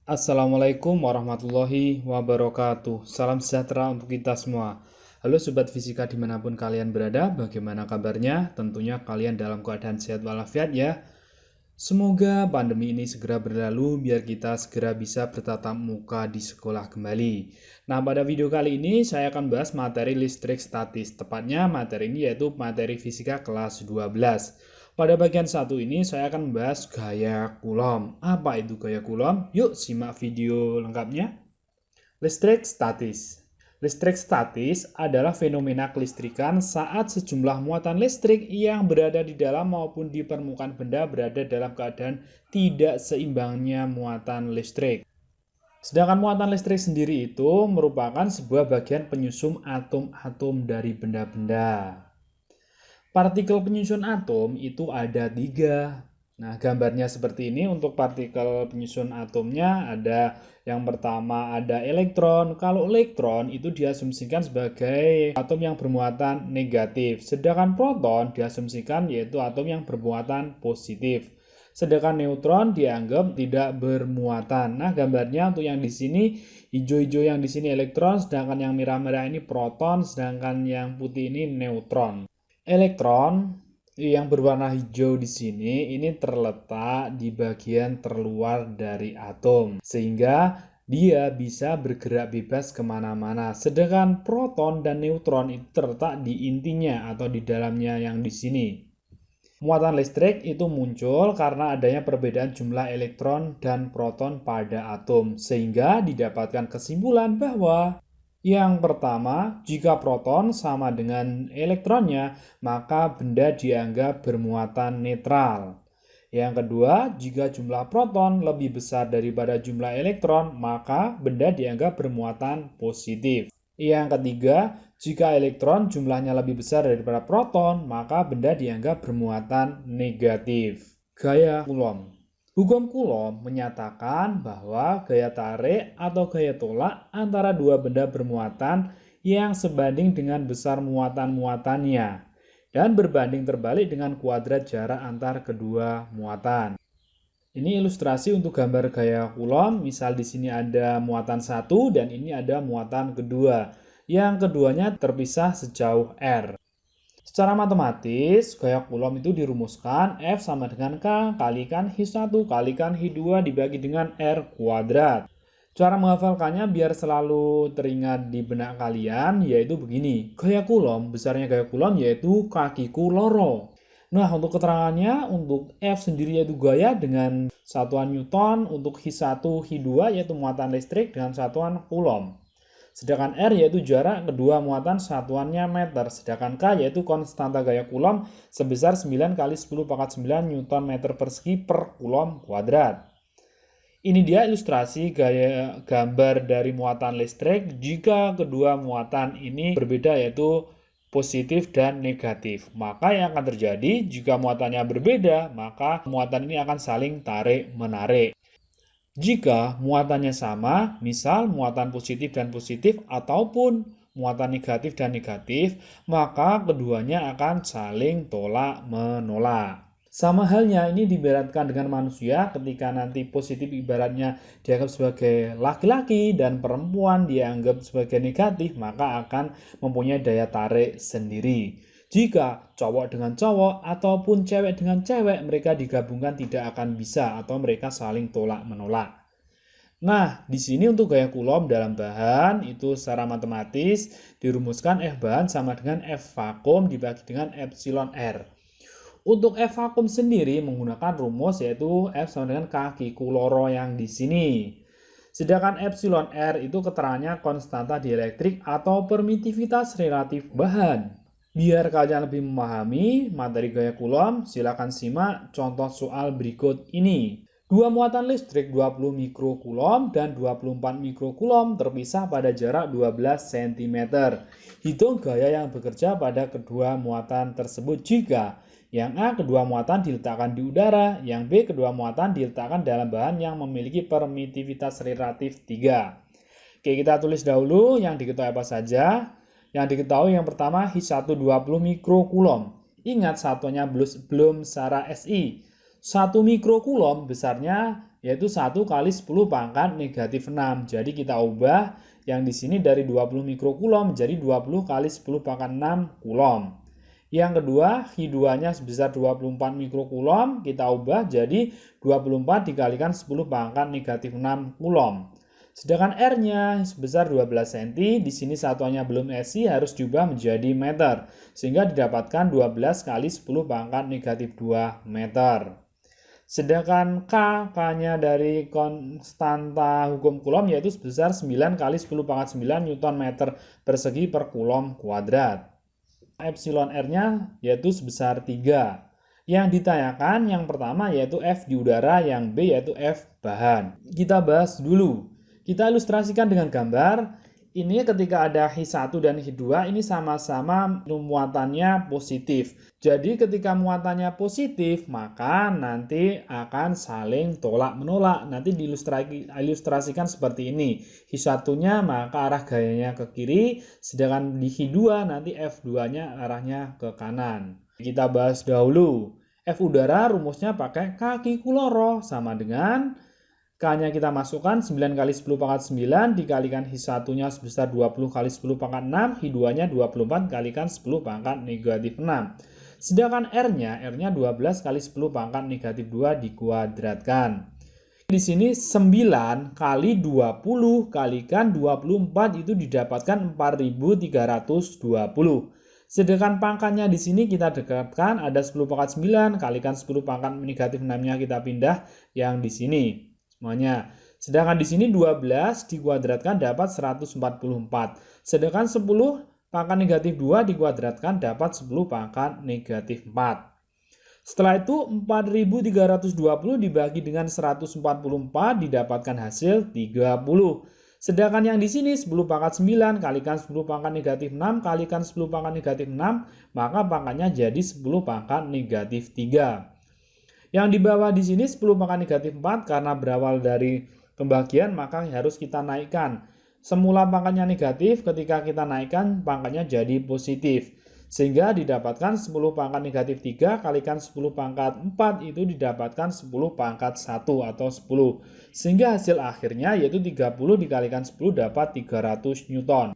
Assalamualaikum warahmatullahi wabarakatuh. Salam sejahtera untuk kita semua. Halo Sobat Fisika dimanapun kalian berada, bagaimana kabarnya? Tentunya kalian dalam keadaan sehat walafiat ya. Semoga pandemi ini segera berlalu biar kita segera bisa bertatap muka di sekolah kembali. Nah, pada video kali ini saya akan bahas materi listrik statis. Tepatnya materi ini yaitu materi fisika kelas 12. Pada bagian satu ini saya akan membahas gaya Coulomb. Apa itu gaya Coulomb? Yuk simak video lengkapnya. Listrik statis. Listrik statis adalah fenomena kelistrikan saat sejumlah muatan listrik yang berada di dalam maupun di permukaan benda berada dalam keadaan tidak seimbangnya muatan listrik. Sedangkan muatan listrik sendiri itu merupakan sebuah bagian penyusun atom-atom dari benda-benda. Partikel penyusun atom itu ada 3. Nah, gambarnya seperti ini. Untuk partikel penyusun atomnya ada yang pertama ada elektron. Kalau elektron itu diasumsikan sebagai atom yang bermuatan negatif. Sedangkan proton diasumsikan yaitu atom yang bermuatan positif. Sedangkan neutron dianggap tidak bermuatan. Nah, gambarnya untuk yang di sini hijau-hijau yang di sini elektron, sedangkan yang merah-merah ini proton, sedangkan yang putih ini neutron. Elektron yang berwarna hijau di sini ini terletak di bagian terluar dari atom, sehingga dia bisa bergerak bebas kemana-mana. Sedangkan proton dan neutron itu terletak di intinya atau di dalamnya yang di sini. Muatan listrik itu muncul karena adanya perbedaan jumlah elektron dan proton pada atom, sehingga didapatkan kesimpulan bahwa yang pertama, jika proton sama dengan elektronnya, maka benda dianggap bermuatan netral. Yang kedua, jika jumlah proton lebih besar daripada jumlah elektron, maka benda dianggap bermuatan positif. Yang ketiga, jika elektron jumlahnya lebih besar daripada proton, maka benda dianggap bermuatan negatif. Gaya Coulomb. Hukum Coulomb menyatakan bahwa gaya tarik atau gaya tolak antara dua benda bermuatan yang sebanding dengan besar muatan-muatannya dan berbanding terbalik dengan kuadrat jarak antar kedua muatan. Ini ilustrasi untuk gambar gaya Coulomb. Misal di sini ada muatan 1 dan ini ada muatan kedua. Yang keduanya terpisah sejauh R. Secara matematis, gaya Coulomb itu dirumuskan F sama dengan K kalikan H1 kalikan H2 dibagi dengan R kuadrat. Cara menghafalkannya biar selalu teringat di benak kalian yaitu begini. Gaya Coulomb, besarnya gaya Coulomb yaitu kakiku loro. Nah, untuk keterangannya, untuk F sendiri yaitu gaya dengan satuan Newton, untuk H1, H2 yaitu muatan listrik dengan satuan Coulomb. Sedangkan R yaitu jarak kedua muatan satuannya meter. Sedangkan K yaitu konstanta gaya Coulomb sebesar 9 kali 10 pangkat 9 Newton meter persegi per Coulomb kuadrat. Ini dia ilustrasi gaya gambar dari muatan listrik jika kedua muatan ini berbeda yaitu positif dan negatif. Maka yang akan terjadi jika muatannya berbeda, maka muatan ini akan saling tarik-menarik. Jika muatannya sama, misal muatan positif dan positif ataupun muatan negatif dan negatif, maka keduanya akan saling tolak-menolak. Sama halnya ini diibaratkan dengan manusia ketika nanti positif ibaratnya dianggap sebagai laki-laki dan perempuan dianggap sebagai negatif, maka akan mempunyai daya tarik sendiri. Jika cowok dengan cowok ataupun cewek dengan cewek, mereka digabungkan tidak akan bisa atau mereka saling tolak-menolak. Nah, di sini untuk gaya Coulomb dalam bahan itu secara matematis dirumuskan F bahan sama dengan F vakum dibagi dengan epsilon R. Untuk F vakum sendiri menggunakan rumus yaitu F sama dengan kakiku loro yang di sini. Sedangkan epsilon R itu keterangannya konstanta dielektrik atau permitivitas relatif bahan. Biar kalian lebih memahami materi gaya Coulomb, silakan simak contoh soal berikut ini. Dua muatan listrik 20 mikrocoulomb dan 24 mikrocoulomb terpisah pada jarak 12 cm. Hitung gaya yang bekerja pada kedua muatan tersebut jika yang A kedua muatan diletakkan di udara, yang B kedua muatan diletakkan dalam bahan yang memiliki permitivitas relatif 3. Oke, kita tulis dahulu yang diketahui apa saja. Yang diketahui yang pertama H1 20 mikrocoulomb. Ingat satuannya belum secara SI. 1 mikrocoulomb besarnya yaitu 1 kali 10 pangkat negatif 6. Jadi kita ubah yang di sini dari 20 mikrokulom menjadi 20 kali 10 pangkat 6 kulom. Yang kedua, Hi2-nya sebesar 24 mikrokulom, kita ubah jadi 24 dikalikan 10 pangkat negatif 6 kulom. Sedangkan R-nya sebesar 12 cm, di sini satuannya belum SI, harus diubah menjadi meter. Sehingga didapatkan 12 kali 10 pangkat negatif 2 meter. Sedangkan K-nya dari konstanta hukum Coulomb yaitu sebesar 9 kali 10 pangkat 9 Newton meter persegi per Coulomb kuadrat. Epsilon R-nya yaitu sebesar 3. Yang ditanyakan yang pertama yaitu F di udara, yang B yaitu F bahan. Kita bahas dulu. Kita ilustrasikan dengan gambar. Ini ketika ada Hi1 dan Hi2 ini sama-sama muatannya positif. Jadi ketika muatannya positif maka nanti akan saling tolak-menolak. Nanti diilustrasikan seperti ini. Hi1-nya maka arah gayanya ke kiri, sedangkan di Hi2 nanti F2-nya arahnya ke kanan. Kita bahas dahulu. F udara rumusnya pakai kaki Kuloro sama dengan K-nya kita masukkan 9 kali 10 pangkat 9 dikalikan Hi1-nya sebesar 20 kali 10 pangkat 6, Hi2-nya 24 kalikan 10 pangkat negatif 6. Sedangkan R-nya 12 kali 10 pangkat negatif 2 dikuadratkan. Di sini 9 kali 20 kalikan 24 itu didapatkan 4320. Sedangkan pangkatnya di sini kita dekatkan ada 10 pangkat 9 kalikan 10 pangkat negatif 6-nya kita pindah yang di sini. Semuanya. Sedangkan di sini 12 dikuadratkan dapat 144. Sedangkan 10 pangkat negatif 2 dikuadratkan dapat 10 pangkat negatif 4. Setelah itu 4320 dibagi dengan 144 didapatkan hasil 30. Sedangkan yang di sini 10 pangkat 9 kalikan 10 pangkat negatif 6 kalikan 10 pangkat negatif 6, maka pangkatnya jadi 10 pangkat negatif 3. Yang di bawah di sini 10 pangkat negatif 4 karena berawal dari pembagian maka harus kita naikkan. Semula pangkatnya negatif, ketika kita naikkan pangkatnya jadi positif. Sehingga didapatkan 10 pangkat negatif 3 kalikan 10 pangkat 4 itu didapatkan 10 pangkat 1 atau 10. Sehingga hasil akhirnya yaitu 30 dikalikan 10 dapat 300 Newton.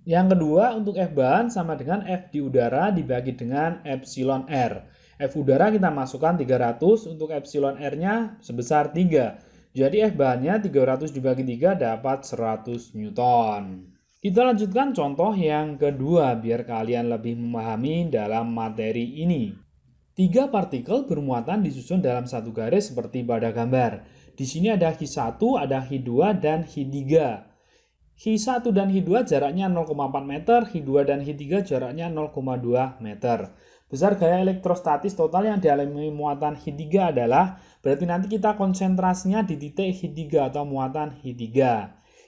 Yang kedua untuk F bahan sama dengan F di udara dibagi dengan Epsilon R. F udara kita masukkan 300, untuk Epsilon R-nya sebesar 3. Jadi F bahannya 300 dibagi 3 dapat 100 Newton. Kita lanjutkan contoh yang kedua biar kalian lebih memahami dalam materi ini. 3 partikel bermuatan disusun dalam satu garis seperti pada gambar. Di sini ada Hi1, ada Hi2, dan Hi3. Hi1 dan Hi2 jaraknya 0,4 meter, Hi2 dan Hi3 jaraknya 0,2 meter. Besar gaya elektrostatis total yang dialami muatan Hi3 adalah, berarti nanti kita konsentrasinya di titik Hi3 atau muatan Hi3.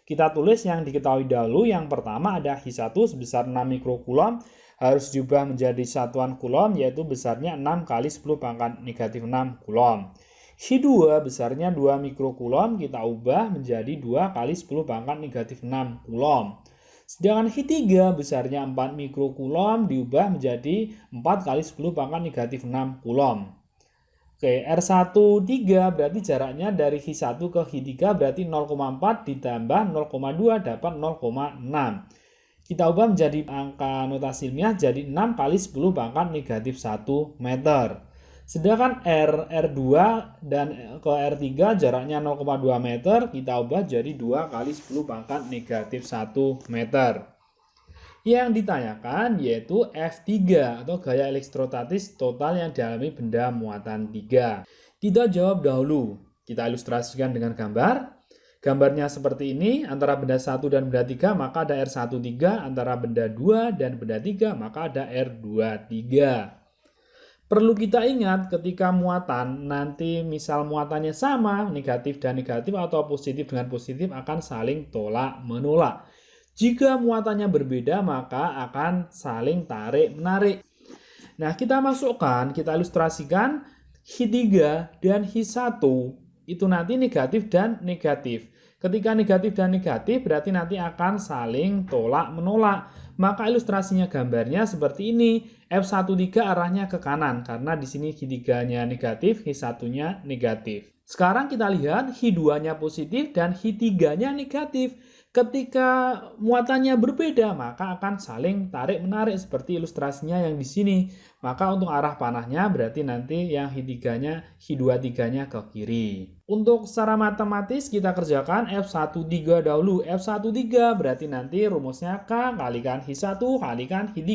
Kita tulis yang diketahui dahulu. Yang pertama ada Hi1 sebesar 6 mikrokulom, harus diubah menjadi satuan kulom, yaitu besarnya 6 kali 10 pangkat negatif 6 kulom. Hi2 besarnya 2 mikrokulom, kita ubah menjadi 2 kali 10 pangkat negatif 6 kulom. Sedangkan Hi3 besarnya 4 mikrokulom diubah menjadi 4 kali 10 pangkat negatif 6 kulom. Oke, R13 berarti jaraknya dari Hi1 ke Hi3 berarti 0,4 ditambah 0,2 dapat 0,6. Kita ubah menjadi angka notasi ilmiah jadi 6 kali 10 pangkat negatif 1 meter. Sedangkan R2 dan ke R3 jaraknya 0,2 meter, kita ubah jadi 2 kali 10 pangkat negatif 1 meter. Yang ditanyakan yaitu F3 atau gaya elektrostatis total yang dialami benda muatan 3. Kita jawab dahulu. Kita ilustrasikan dengan gambar. Gambarnya seperti ini, antara benda 1 dan benda 3 maka ada R13, antara benda 2 dan benda 3 maka ada R23. Perlu kita ingat ketika muatan, nanti misal muatannya sama, negatif dan negatif atau positif dengan positif akan saling tolak-menolak. Jika muatannya berbeda, maka akan saling tarik-menarik. Nah, kita masukkan, kita ilustrasikan Hi3 dan Hi1 itu nanti negatif dan negatif. Ketika negatif dan negatif berarti nanti akan saling tolak-menolak. Maka ilustrasinya gambarnya seperti ini. F13 arahnya ke kanan karena di sini Hi3-nya negatif, Hi1-nya negatif. Sekarang kita lihat Hi2-nya positif dan Hi3-nya negatif. Ketika muatannya berbeda, maka akan saling tarik-menarik seperti ilustrasinya yang di sini. Maka untuk arah panahnya berarti nanti yang Hi3-nya, Hi2-3-nya ke kiri. Untuk secara matematis kita kerjakan F13 dahulu. F13 berarti nanti rumusnya K kalikan Hi1 kalikan Hi3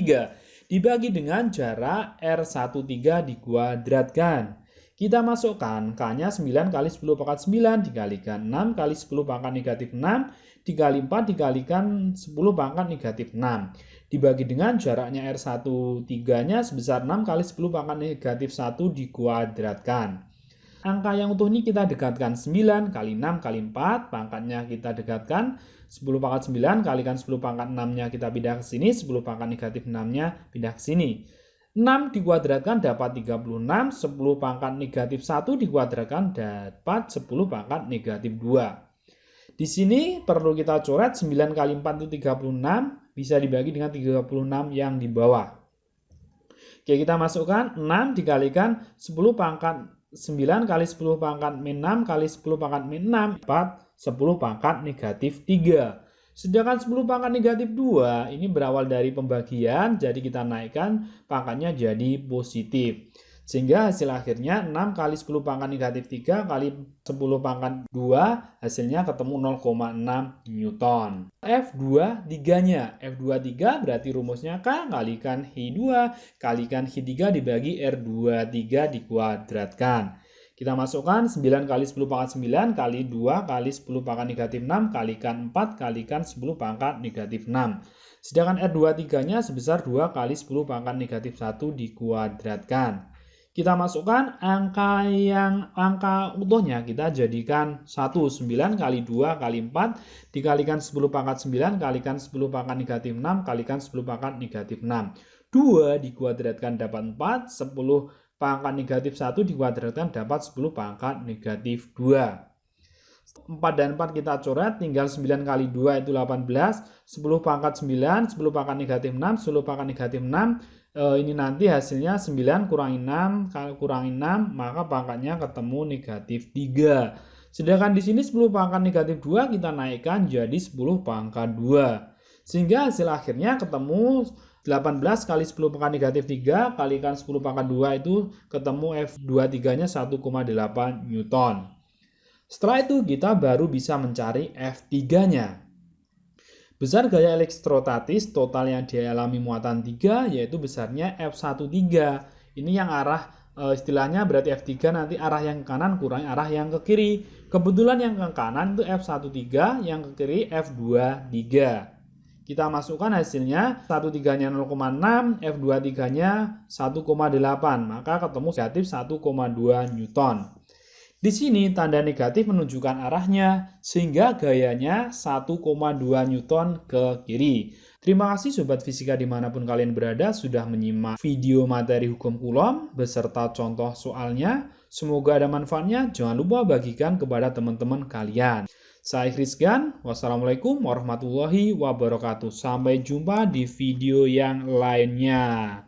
dibagi dengan jarak R13 dikuadratkan. Kita masukkan K-nya 9 kali 10 pangkat 9 dikalikan 6 kali 10 pangkat negatif 6 dikali 4 dikalikan 10 pangkat negatif 6. Dibagi dengan jaraknya R13-nya sebesar 6 kali 10 pangkat negatif 1 dikuadratkan. Angka yang utuh ini kita dekatkan 9 kali 6 kali 4, pangkatnya kita dekatkan 10 pangkat 9 kalikan 10 pangkat 6-nya kita pindah ke sini, 10 pangkat negatif 6-nya pindah ke sini. 6 dikuadratkan dapat 36, 10 pangkat negatif 1 dikuadratkan dapat 10 pangkat negatif 2. Di sini perlu kita coret 9 kali 4 itu 36, bisa dibagi dengan 36 yang di bawah. Oke, kita masukkan 6 dikalikan 10 pangkat 9 kali 10 pangkat min 6 kali 10 pangkat min 6 dapat 10 pangkat negatif 3. Sedangkan 10 pangkat negatif 2 ini berawal dari pembagian, jadi kita naikkan pangkatnya jadi positif. Sehingga hasil akhirnya 6 kali 10 pangkat negatif 3 kali 10 pangkat 2 hasilnya ketemu 0,6 Newton. F23-nya, F23 berarti rumusnya K kalikan Hi2 kalikan Hi3 dibagi R23 dikuadratkan. Kita masukkan 9 kali 10 pangkat 9 kali 2 kali 10 pangkat negatif 6 kalikan 4 kalikan 10 pangkat negatif 6. Sedangkan R23-nya sebesar 2 kali 10 pangkat negatif 1 dikuadratkan. Kita masukkan angka utuhnya, kita jadikan 1. 9 kali 2 kali 4 dikalikan 10 pangkat 9 kalikan 10 pangkat negatif 6 kalikan 10 pangkat negatif 6. 2 dikuadratkan dapat 4, 10 pangkat negatif 1 dikuadratkan dapat 10 pangkat negatif 2. 4 dan 4 kita coret, tinggal 9 kali 2 itu 18, 10 pangkat 9, 10 pangkat negatif 6, 10 pangkat negatif 6, ini nanti hasilnya 9 kurangi 6, kalau kurangi 6, maka pangkatnya ketemu negatif 3. Sedangkan di sini 10 pangkat negatif 2 kita naikkan jadi 10 pangkat 2. Sehingga hasil akhirnya ketemu 18 kali 10 pangkat negatif 3 kalikan 10 pangkat 2 itu ketemu F23-nya 1,8 Newton. Setelah itu kita baru bisa mencari F3-nya. Besar gaya elektrostatis total yang dialami muatan 3 yaitu besarnya F13. Ini yang arah istilahnya berarti F3 nanti arah yang ke kanan kurangi arah yang ke kiri. Kebetulan yang ke kanan itu F13, yang ke kiri F23. Kita masukkan hasilnya, 13-nya 0,6, F23-nya 1,8, maka ketemu negatif 1,2 Newton. Di sini tanda negatif menunjukkan arahnya, sehingga gayanya 1,2 Newton ke kiri. Terima kasih Sobat Fisika dimanapun kalian berada sudah menyimak video materi hukum Coulomb beserta contoh soalnya. Semoga ada manfaatnya, jangan lupa bagikan kepada teman-teman kalian. Saya Rizkan, wassalamualaikum warahmatullahi wabarakatuh. Sampai jumpa di video yang lainnya.